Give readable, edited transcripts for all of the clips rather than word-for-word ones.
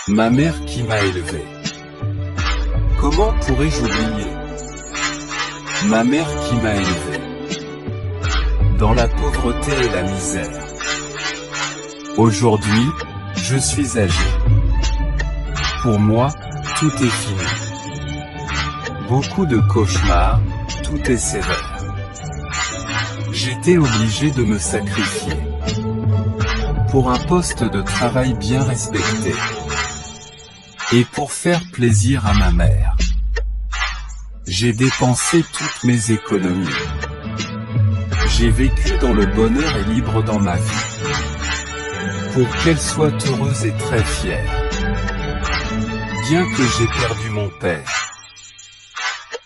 Ma mère qui m'a élevé. Comment pourrais-je oublier ma mère qui m'a élevé dans la pauvreté et la misère. Aujourd'hui, je suis âgé. Pour moi, tout est fini. Beaucoup de cauchemars, tout est sévère. J'étais obligé de me sacrifier pour un poste de travail bien respecté et pour faire plaisir à ma mère. J'ai dépensé toutes mes économies. J'ai vécu dans le bonheur et libre dans ma vie, pour qu'elle soit heureuse et très fière. Bien que j'ai perdu mon père,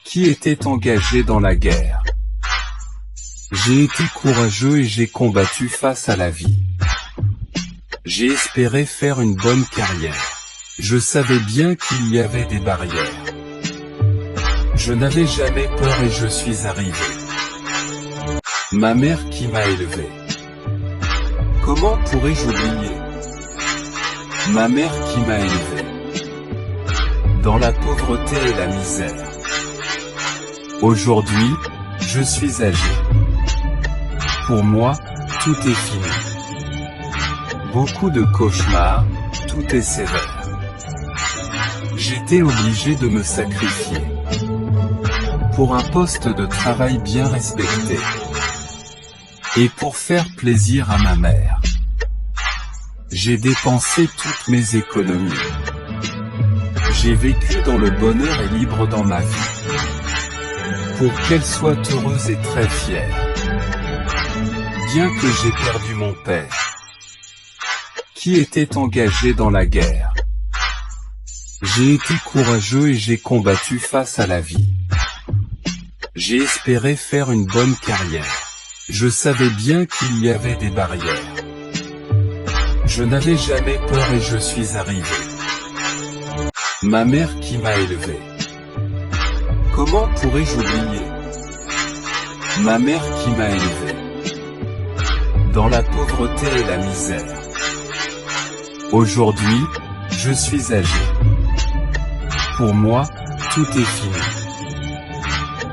qui était engagé dans la guerre, j'ai été courageux et j'ai combattu face à la vie. J'ai espéré faire une bonne carrière. Je savais bien qu'il y avait des barrières. Je n'avais jamais peur et je suis arrivé. Ma mère qui m'a élevé. Comment pourrais-je oublier ma mère qui m'a élevé dans la pauvreté et la misère. Aujourd'hui, je suis âgé. Pour moi, tout est fini. Beaucoup de cauchemars, tout est sévère. J'étais obligé de me sacrifier pour un poste de travail bien respecté et pour faire plaisir à ma mère. J'ai dépensé toutes mes économies. J'ai vécu dans le bonheur et libre dans ma vie, pour qu'elle soit heureuse et très fière. Bien que j'ai perdu mon père, qui était engagé dans la guerre, j'ai été courageux et j'ai combattu face à la vie. J'ai espéré faire une bonne carrière. Je savais bien qu'il y avait des barrières. Je n'avais jamais peur et je suis arrivé. Ma mère qui m'a élevé. Comment pourrais-je oublier ma mère qui m'a élevé dans la pauvreté et la misère. Aujourd'hui, je suis âgé. Pour moi, tout est fini.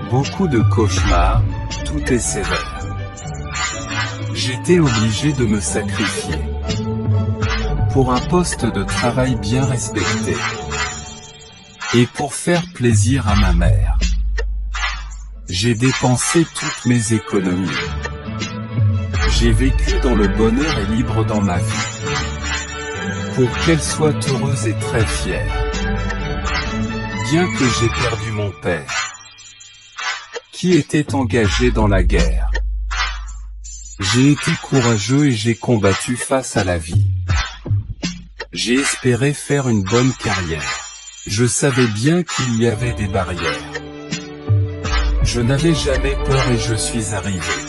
Beaucoup de cauchemars, tout est sévère. J'étais obligé de me sacrifier pour un poste de travail bien respecté et pour faire plaisir à ma mère. J'ai dépensé toutes mes économies. J'ai vécu dans le bonheur et libre dans ma vie, pour qu'elle soit heureuse et très fière. Bien que j'ai perdu mon père, qui était engagé dans la guerre, j'ai été courageux et j'ai combattu face à la vie. J'ai espéré faire une bonne carrière. Je savais bien qu'il y avait des barrières. Je n'avais jamais peur et je suis arrivé.